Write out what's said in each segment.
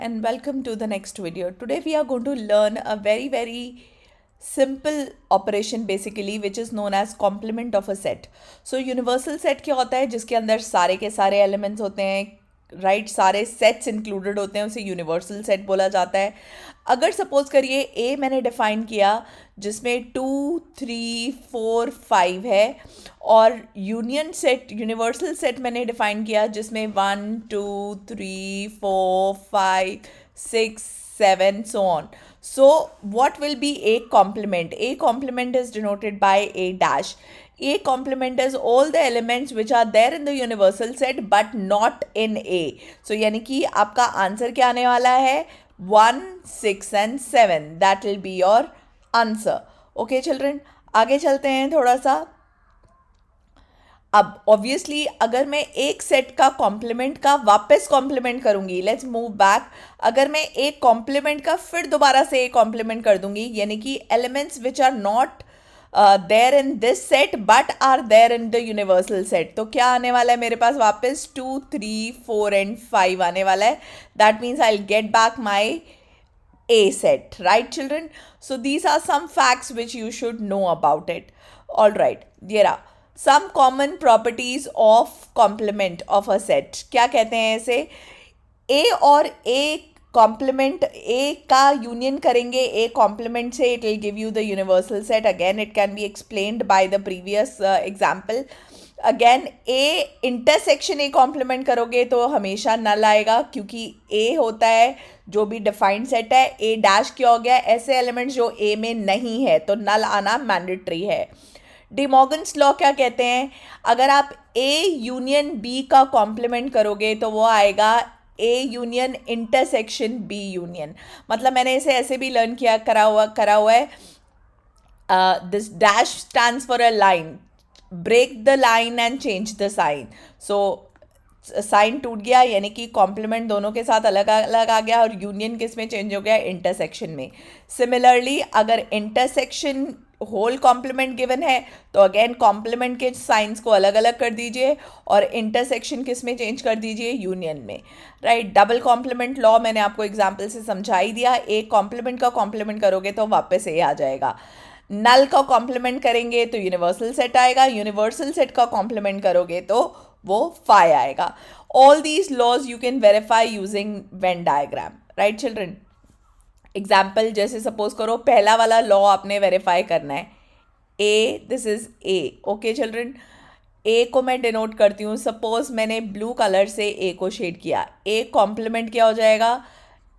and welcome to the next video. Today we are going to learn a very simple operation basically which is known as complement of a set. So universal set क्या होता है जिसके अंदर सारे के सारे elements होते हैं राइट सारे सेट्स इंक्लूडेड होते हैं उसे यूनिवर्सल सेट बोला जाता है. अगर सपोज करिए ए मैंने डिफाइन किया जिसमें 2 3 4 5 है और यूनियन सेट यूनिवर्सल सेट मैंने डिफाइन किया जिसमें 1 2 3 4 5 6 7 so on. So what will be A complement? A complement is denoted by A dash. A complement is all the elements which are there in the universal set but not in A. So यानी कि आपका answer क्या आने वाला है 1 6 and 7. That will be your answer. Okay children, आगे चलते हैं थोड़ा सा. अब ऑब्वियसली अगर मैं एक सेट का कॉम्प्लीमेंट का वापस कॉम्प्लीमेंट करूंगी, लेट्स मूव बैक. अगर मैं एक कॉम्प्लीमेंट का फिर दोबारा से एक कॉम्प्लीमेंट कर दूंगी यानी कि elements which are not there in this set but are there in the universal set, तो क्या आने वाला है मेरे पास वापस 2 3 4 and 5 आने वाला है. That means I will get back my A set, right children? So these are some facts which you should know about it. All right, there are some common properties of complement of a set. क्या कहते हैं ऐसे? A और A complement A का union करेंगे A complement से, it will give you the universal set. Again it can be explained by the previous example. Again A intersection A complement करोगे तो हमेशा नल आएगा क्योंकि ए होता है जो भी डिफाइंड सेट है. ए डैश क्या हो गया, ऐसे एलिमेंट्स जो ए में नहीं है तो नल आना मैंडेटरी है. डी मॉर्गन्स लॉ क्या कहते हैं, अगर आप ए यूनियन बी का कॉम्प्लीमेंट करोगे तो वो आएगा A union intersection B union. मतलब मैंने इसे ऐसे भी लर्न किया करा हुआ है. This dash stands for a line, break the line and change the sign. So sign टूट गया यानी कि कॉम्प्लीमेंट दोनों के साथ अलग अलग आ गया और यूनियन किस में चेंज हो गया, इंटरसेक्शन में. सिमिलरली अगर इंटरसेक्शन होल कॉम्प्लीमेंट गिवन है तो अगेन कॉम्प्लीमेंट के साइंस को अलग अलग कर दीजिए और इंटरसेक्शन किस में चेंज कर दीजिए, यूनियन में. राइट, डबल कॉम्प्लीमेंट लॉ मैंने आपको एग्जाम्पल से समझा ही दिया. एक कॉम्प्लीमेंट का कॉम्प्लीमेंट करोगे तो वापस ए आ जाएगा. नल का कॉम्प्लीमेंट करेंगे तो यूनिवर्सल सेट आएगा, यूनिवर्सल सेट का कॉम्प्लीमेंट करोगे तो वो फाई आएगा. All these laws you can verify using Venn diagram. Right children, example जैसे सपोज करो पहला वाला लॉ आपने वेरीफाई करना है, A this is A. Okay children, A को मैं डिनोट करती हूँ. सपोज मैंने ब्लू कलर से ए को शेड किया, ए कॉम्प्लीमेंट क्या हो जाएगा,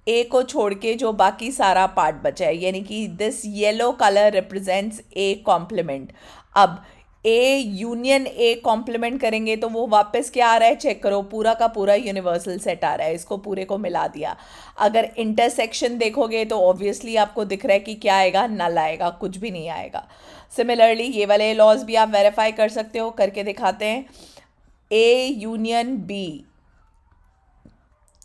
ए को छोड़ के जो बाकी सारा पार्ट बचा है यानी कि this yellow colour represents A complement. अब ए यूनियन ए कॉम्प्लीमेंट करेंगे तो वो वापस क्या आ रहा है, चेक करो पूरा का पूरा यूनिवर्सल सेट आ रहा है, इसको पूरे को मिला दिया. अगर इंटरसेक्शन देखोगे तो ऑब्वियसली आपको दिख रहा है कि क्या आएगा, नल आएगा, कुछ भी नहीं आएगा. सिमिलरली ये वाले लॉज भी आप वेरीफाई कर सकते हो, करके दिखाते हैं. A union B,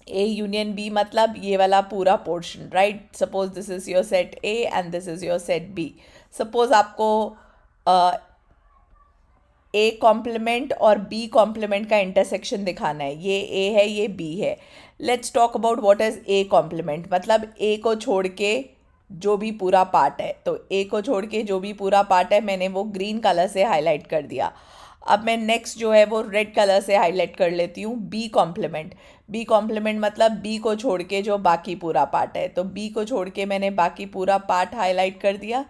A union B मतलब ये वाला पूरा portion. Right, suppose this is your set A and this is your set B. Suppose आपको ए कॉम्प्लीमेंट और बी कॉम्प्लीमेंट का इंटरसेक्शन दिखाना है. ये ए है, ये बी है. Let's talk about what is A complement. मतलब ए को छोड़ के जो भी पूरा पार्ट है, तो ए को छोड़ के जो भी पूरा पार्ट है मैंने वो ग्रीन कलर से हाईलाइट कर दिया. अब मैं नेक्स्ट जो है वो रेड कलर से हाईलाइट कर लेती हूँ बी कॉम्प्लीमेंट. बी कॉम्प्लीमेंट मतलब बी को छोड़ के जो बाकी पूरा पार्ट है, तो बी को छोड़ के मैंने बाकी पूरा पार्ट हाईलाइट कर दिया.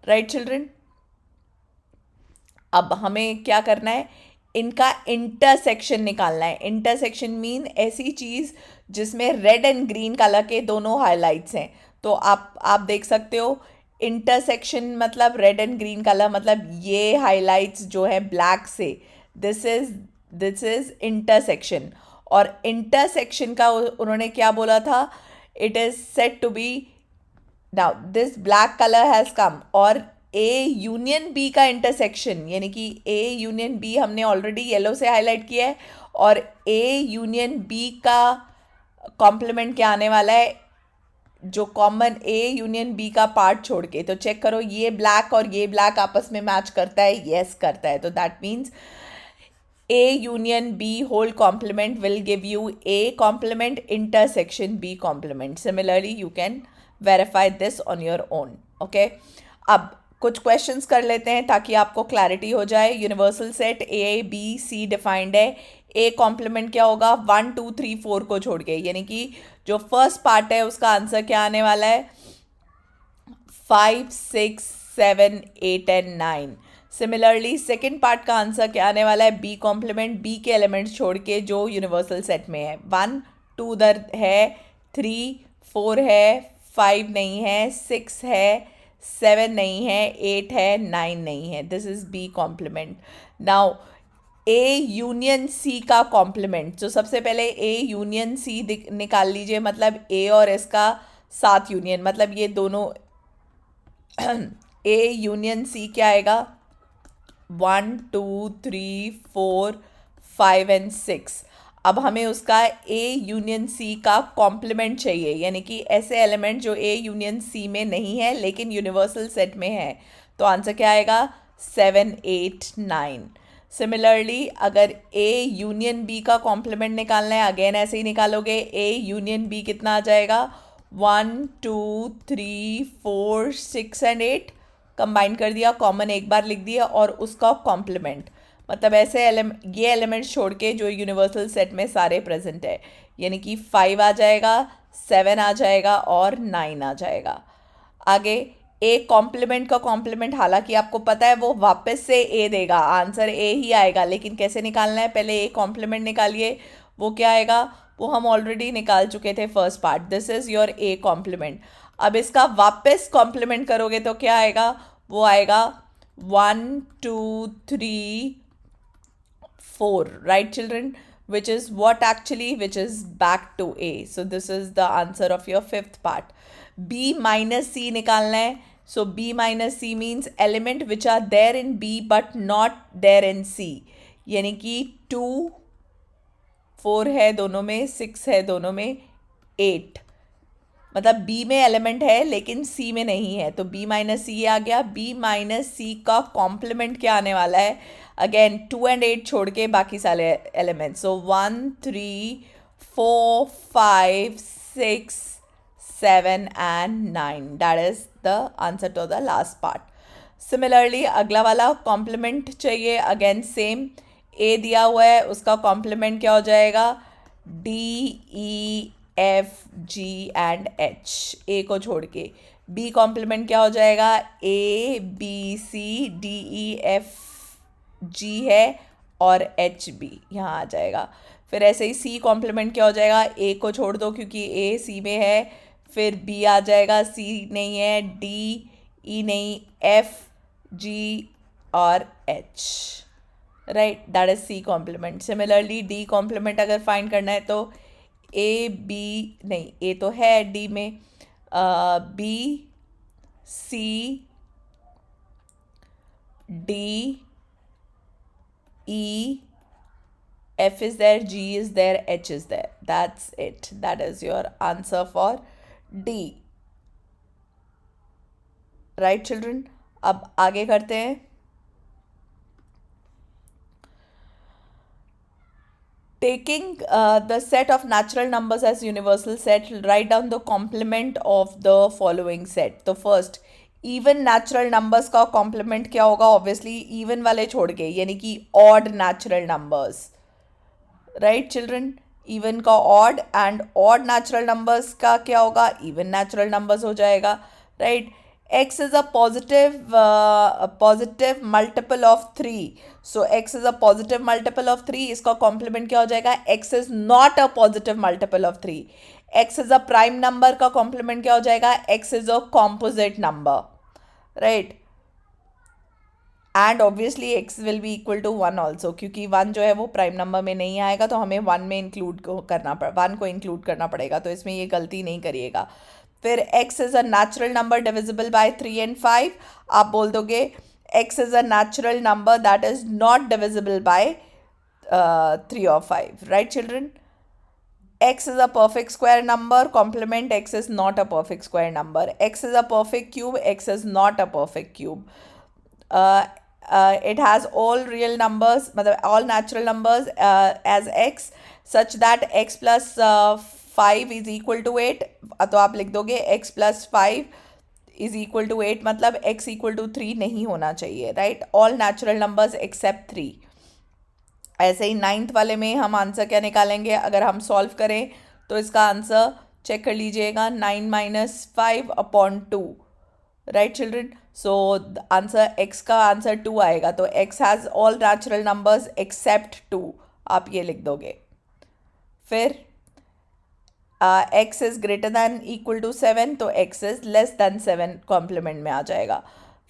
राइट चिल्ड्रन, अब हमें क्या करना है, इनका इंटरसेक्शन निकालना है. इंटरसेक्शन मीन ऐसी चीज़ जिसमें रेड एंड ग्रीन कलर के दोनों हाईलाइट्स हैं. तो आप देख सकते हो इंटरसेक्शन मतलब रेड एंड ग्रीन कलर, मतलब ये हाइलाइट्स जो है ब्लैक से, दिस इज इंटरसेक्शन. और इंटरसेक्शन का उन्होंने क्या बोला था, it is set to be, now this black colour has come, और ए यूनियन बी का इंटरसेक्शन यानी कि ए यूनियन बी हमने ऑलरेडी येलो से हाईलाइट किया है और ए यूनियन बी का कॉम्प्लीमेंट क्या आने वाला है, जो कॉमन ए यूनियन बी का पार्ट छोड़ के. तो चेक करो ये ब्लैक और ये ब्लैक आपस में मैच करता है, यस करता है. तो that means A union B whole complement will give you A complement intersection B complement. Similarly, you can verify this on your own. Okay. अब कुछ क्वेश्चंस कर लेते हैं ताकि आपको क्लैरिटी हो जाए. Universal set A B C defined है. ए कॉम्प्लीमेंट क्या होगा? 1 2 3 4 को छोड़ के, यानी कि जो फर्स्ट पार्ट है उसका आंसर क्या आने वाला है? 5 6 7 8 एंड 9. सिमिलरली सेकेंड पार्ट का आंसर क्या आने वाला है? बी कॉम्प्लीमेंट बी के एलिमेंट्स छोड़ के जो यूनिवर्सल सेट में है. 1 2 उधर है, 3 4 है, 5 नहीं है, 6 है, 7 नहीं है, 8 है, 9 नहीं है. This is B complement. Now A union C का कॉम्प्लीमेंट. तो सबसे पहले ए यूनियन सी निकाल लीजिए. मतलब ए और इसका साथ यूनियन, मतलब ये दोनों ए यूनियन सी क्या आएगा? 1 2 3 4 5 एंड 6. अब हमें उसका ए यूनियन सी का कॉम्प्लीमेंट चाहिए, यानी कि ऐसे एलिमेंट जो ए यूनियन सी में नहीं है लेकिन यूनिवर्सल सेट में है. तो आंसर क्या आएगा? 7 8 9. सिमिलरली अगर ए यूनियन बी का कॉम्प्लीमेंट निकालना है, अगेन ऐसे ही निकालोगे. ए यूनियन बी कितना आ जाएगा? 1 2 3 4 6 एंड 8 कंबाइन कर दिया, कॉमन एक बार लिख दिया और उसका कॉम्प्लीमेंट. मतलब ऐसे ये एलिमेंट्स छोड़ के जो यूनिवर्सल सेट में सारे प्रेजेंट है, यानी कि 5 आ जाएगा, 7 आ जाएगा और 9 आ जाएगा. आगे ए कॉम्प्लीमेंट का कॉम्प्लीमेंट, हालांकि आपको पता है वो वापस से ए देगा, आंसर ए ही आएगा, लेकिन कैसे निकालना है? पहले ए कॉम्प्लीमेंट निकालिए. वो क्या आएगा? वो हम ऑलरेडी निकाल चुके थे first part. This is your A complement. अब इसका वापस कॉम्प्लीमेंट करोगे तो क्या आएगा? वो आएगा 1 2 3 4. Right, children? Which is what actually? Which is back to A. So this is the answer of your fifth part. B minus C निकालना है. So B minus C means element which are there in B but not there in C. यानी कि 2 4 है दोनों में, 6 है दोनों में, 8. मतलब बी में एलिमेंट है लेकिन सी में नहीं है, तो बी माइनस सी आ गया. बी माइनस सी का कॉम्प्लीमेंट क्या आने वाला है? अगेन 2 एंड 8 छोड़ के बाकी सारे elements. So 1 3 4 5 6 7 and 9. That is the answer to the last part. Similarly अगला वाला कॉम्प्लीमेंट चाहिए. अगेन सेम, ए दिया हुआ है, उसका कॉम्प्लीमेंट क्या हो जाएगा? D E F G and H, A को छोड़ के. बी कॉम्प्लीमेंट क्या हो जाएगा? A B C D E F G है और एच बी यहाँ आ जाएगा. फिर ऐसे ही सी कॉम्प्लीमेंट क्या हो जाएगा? ए को छोड़ दो क्योंकि ए सी में है. फिर बी आ जाएगा, सी नहीं है, डी ई नहीं, एफ जी और H. Right, that is C complement. Similarly D complement अगर फाइंड करना है तो ए बी नहीं, ए तो है डी में, B C D E, F is there, G is there, H is there. That's it. That is your answer for D. Right, children? अब आगे करते हैं. Taking the set of natural numbers as universal set, write down the complement of the following set. तो first, even natural numbers का complement क्या होगा? Obviously even वाले छोड़ के, यानी कि odd natural numbers. Right children? Even का odd and odd natural numbers का क्या होगा? इवन नेचुरल नंबर्स हो जाएगा. Right? x is a positive multiple of 3. So x is a positive multiple of 3. इसका कॉम्प्लीमेंट क्या हो जाएगा? x is not a positive multiple of 3. x is a prime number का कॉम्प्लीमेंट क्या हो जाएगा? x is a composite number. Right? And obviously x will be equal to 1 also, क्योंकि 1 जो है वो प्राइम नंबर में नहीं आएगा, तो हमें 1 में इंक्लूड करना 1 को इंक्लूड करना पड़ेगा, तो इसमें ये गलती नहीं करिएगा. फिर x is a natural number divisible by 3 and 5. आप बोल दोगे x is a natural number that is not divisible by 3 or 5. Right children? x is a perfect square number, complement x is not a perfect square number. x is a perfect cube, x is not a perfect cube. it has all real numbers, मतलब all natural numbers as x, such that x plus 5 is equal to 8. तो आप लिख दोगे x plus 5 is equal to 8, मतलब x equal to 3 नहीं होना चाहिए, right. All natural numbers accept 3. ऐसे ही नाइन्थ वाले में हम आंसर क्या निकालेंगे, अगर हम सॉल्व करें तो इसका आंसर चेक कर लीजिएगा, 9 minus 5 upon 2, right children. So answer x का आंसर 2 आएगा. तो x has all natural numbers except 2, आप ये लिख दोगे. फिर x is greater than equal to 7, तो x is less than 7 complement में आ जाएगा.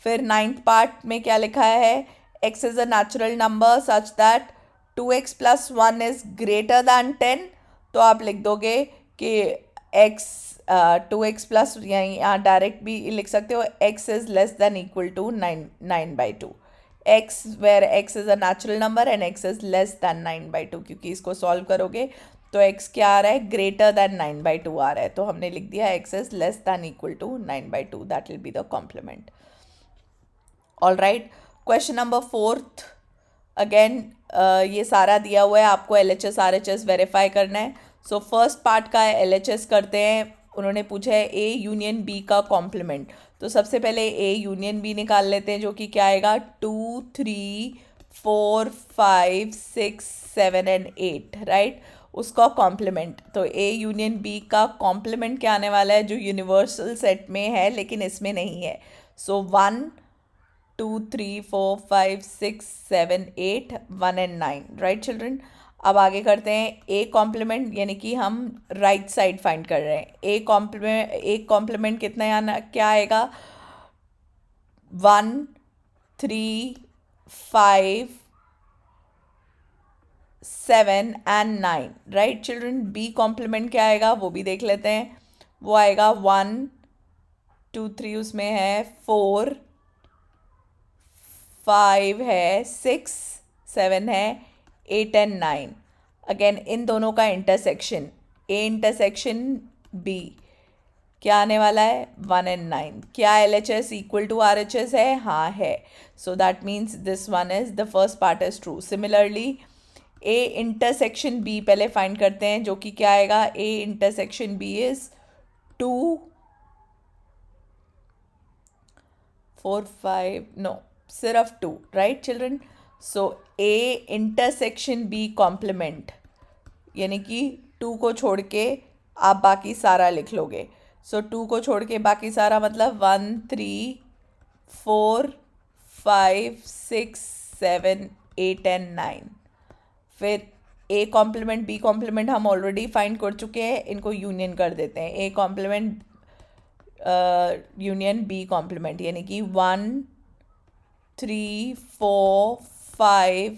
फिर नाइन्थ पार्ट में क्या लिखा है, x is a natural number such that 2x plus 1 is greater then 10, तो आप लिख दोगे कि x 2x प्लस, यहाँ डायरेक्ट भी लिख सकते हो, x is less than equal to 9/2. x where x is a natural number and x is less than 9/2, क्योंकि इसको सॉल्व करोगे तो x क्या आ रहा है, ग्रेटर दैन 9/2 आ रहा है. तो हमने लिख दिया x is less than equal to 9/2, that will be the complement. All right. Question number 4th, again ये सारा दिया हुआ है, आपको LHS RHS वेरीफाई करना है. सो फर्स्ट पार्ट का LHS करते हैं. उन्होंने पूछा है A यूनियन B का कॉम्प्लीमेंट. तो सबसे पहले A यूनियन B निकाल लेते हैं, जो कि क्या आएगा, 2 3 4 5 6 7 एंड 8, राइट. उसका कॉम्प्लीमेंट. तो A यूनियन B का कॉम्प्लीमेंट क्या आने वाला है, जो यूनिवर्सल सेट में है लेकिन इसमें नहीं है. सो 1 2 3 4 5 6 7 8 1 एंड 9, राइट चिल्ड्रन. अब आगे करते हैं ए कॉम्प्लीमेंट, यानी कि हम राइट साइड फाइंड कर रहे हैं. ए कॉम्प्लीमेंट कितना आना, क्या आएगा, 1 3 5 7 and 9, right children. B complement क्या आएगा वो भी देख लेते हैं. वो आएगा 1 2 3, उसमें है 4 5 है 6 7 है 8 एंड 9. अगेन इन दोनों का इंटरसेक्शन, ए इंटरसेक्शन बी, क्या आने वाला है, 1 एंड 9. क्या LHS इक्वल टू RHS है, हाँ है. So that means this one is, the first part is true. Similarly A intersection B पहले फाइंड करते हैं, जो कि क्या आएगा, A intersection B is 2 4 5, no सिर्फ 2, right children. So A intersection B complement, यानी कि 2 को छोड़ के आप बाकी सारा लिख लोगे. सो 2 को छोड़ के बाकी सारा मतलब 1 3 4 5 6 7 8 एंड 9. फिर ए कॉम्प्लीमेंट बी कॉम्प्लीमेंट हम ऑलरेडी फाइंड कर चुके हैं, इनको यूनियन कर देते हैं. A complement union B complement, यानी कि 1 3 4 5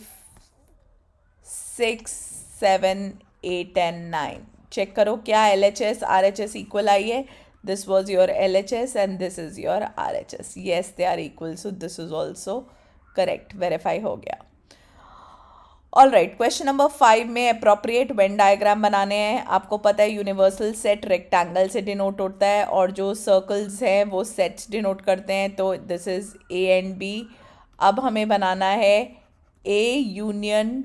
6 7 8 एंड 9. चेक करो क्या LHS RHS इक्वल आई है. This was your LHS and this is your RHS. Yes they are equal, so this is also correct, verify हो गया. All right. क्वेश्चन नंबर 5 में appropriate Venn diagram बनाने हैं. आपको पता है यूनिवर्सल सेट रेक्टेंगल से डिनोट होता है और जो सर्कल्स हैं वो सेट्स डिनोट करते हैं. तो this is A and B. अब हमें बनाना है A यूनियन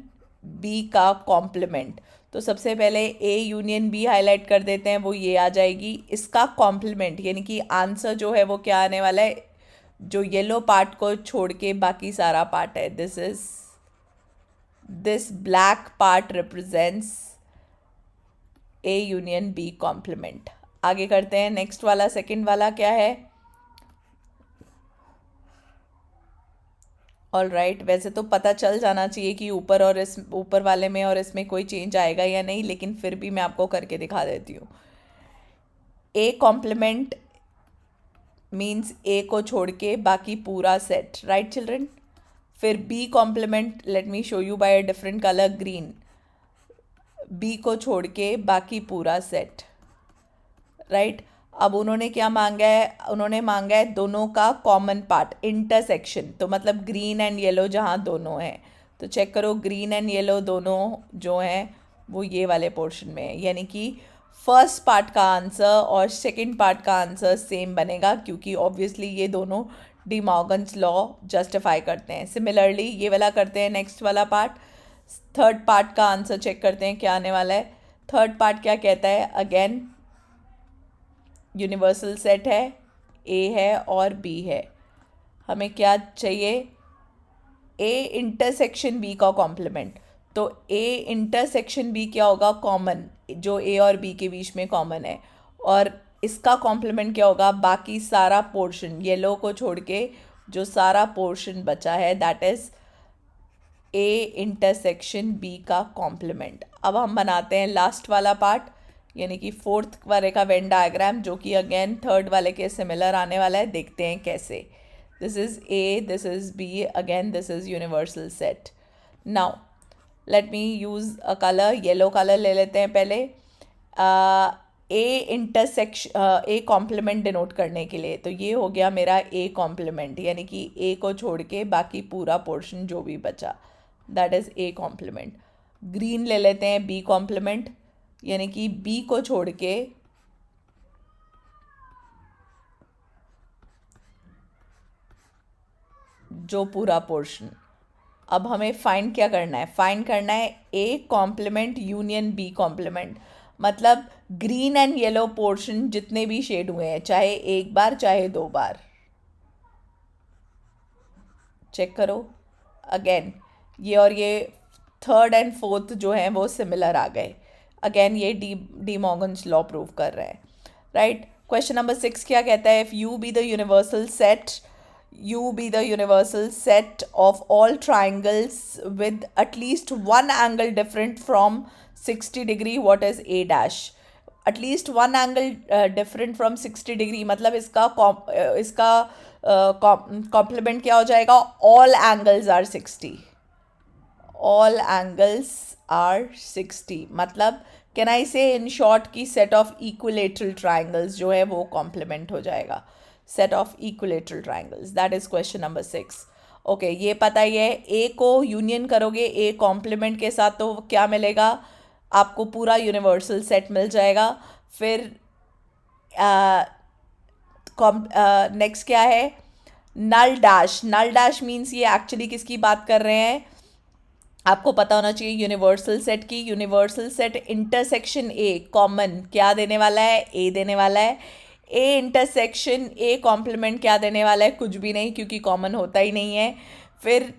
B का कॉम्प्लीमेंट. तो सबसे पहले A यूनियन B हाईलाइट कर देते हैं, वो ये आ जाएगी. इसका कॉम्प्लीमेंट यानी कि आंसर जो है वो क्या आने वाला है, जो येलो पार्ट को छोड़ के बाकी सारा पार्ट है. This black part represents A union B complement. आगे करते हैं नेक्स्ट वाला, सेकंड वाला क्या है. All right. वैसे तो पता चल जाना चाहिए कि ऊपर और इस ऊपर वाले में और इसमें कोई चेंज आएगा या नहीं, लेकिन फिर भी मैं आपको करके दिखा देती हूँ. ए कॉम्प्लीमेंट मीन्स ए को छोड़ के बाकी पूरा सेट, राइट चिल्ड्रन. फिर B complement, let me show you by a different colour, green. B को छोड़ के बाकी पूरा सेट, राइट. अब उन्होंने क्या मांगा है, उन्होंने मांगा है दोनों का कॉमन पार्ट, इंटरसेक्शन. तो मतलब ग्रीन एंड येलो जहाँ दोनों हैं, तो चेक करो ग्रीन एंड येलो दोनों जो हैं वो ये वाले पोर्शन में है. यानी कि फर्स्ट पार्ट का आंसर और सेकंड पार्ट का आंसर सेम बनेगा, क्योंकि ऑब्वियसली ये दोनों डी मॉर्गन्स लॉ जस्टिफाई करते हैं। सिमिलरली ये वाला करते हैं, नेक्स्ट वाला पार्ट, थर्ड पार्ट का आंसर चेक करते हैं क्या आने वाला है। थर्ड पार्ट क्या कहता है? अगेन यूनिवर्सल सेट है, ए है और बी है। हमें क्या चाहिए? ए इंटरसेक्शन बी का कॉम्प्लीमेंट। तो ए इंटरसेक्शन बी क्या होगा? कॉमन, जो ए और बी के बीच में कॉमन है। और इसका कॉम्प्लीमेंट क्या होगा? बाकी सारा पोर्शन, येलो को छोड़ के जो सारा पोर्शन बचा है, that is A intersection B का कॉम्प्लीमेंट। अब हम बनाते हैं लास्ट वाला पार्ट, यानी कि फोर्थ वाले का वेन डायग्राम, जो कि अगेन थर्ड वाले के सिमिलर आने वाला है। देखते हैं कैसे। This is A, this is B, again this is universal set. Now let me use a colour, yellow colour ले लेते हैं पहले। A intersection, A complement denote करने के लिए, तो ये हो गया मेरा ए कॉम्प्लीमेंट, यानी कि ए को छोड़ के बाकी पूरा पोर्शन जो भी बचा, that is A complement. Green ले लेते हैं बी कॉम्प्लीमेंट, यानी कि बी को छोड़ के जो पूरा पोर्शन। अब हमें फाइंड क्या करना है? फाइंड करना है A complement union B complement. मतलब ग्रीन एंड येलो पोर्शन जितने भी शेड हुए हैं, चाहे एक बार चाहे दो बार, चेक करो। अगेन ये और ये थर्ड एंड फोर्थ जो हैं वो सिमिलर आ गए। अगेन ये डी मॉर्गन्स लॉ प्रूव कर रहे हैं, राइट। क्वेश्चन नंबर 6 क्या कहता है? If you be the universal set, U be the universal set of all triangles with at least one angle different from 60 degree, what is A dash? At least one angle different from 60 degree, मतलब इसका complement क्या हो जाएगा? all angles are 60, all angles are 60। मतलब can I से in short की set of equilateral triangles जो है वो कॉम्प्लीमेंट हो जाएगा। Set of equilateral triangles, that is question number 6। Okay, ये पता ही है। ए को यूनियन करोगे ए कॉम्प्लीमेंट के साथ तो क्या मिलेगा? आपको पूरा यूनिवर्सल सेट मिल जाएगा। फिर नेक्स्ट क्या है? नल डैश। नल डैश मीन्स ये एक्चुअली किसकी बात कर रहे हैं? आपको पता होना चाहिए यूनिवर्सल सेट की। Universal set intersection A common क्या देने वाला है? ए देने वाला है। ए इंटरसेक्शन ए कॉम्प्लीमेंट क्या देने वाला है? कुछ भी नहीं, क्योंकि कॉमन होता ही नहीं है। फिर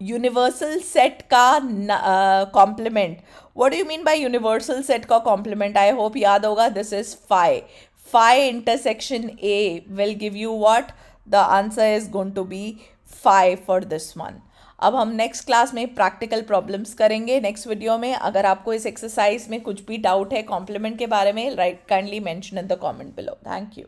यूनिवर्सल सेट का complement, what do you mean by universal set का कॉम्प्लीमेंट? आई होप याद होगा, this is phi. Phi intersection A will give you what? The answer is going to be phi for this one. अब हम next class में practical problems करेंगे next video में। अगर आपको इस एक्सरसाइज में कुछ भी डाउट है कॉम्प्लीमेंट के बारे में, right, kindly mention in the comment below. Thank you.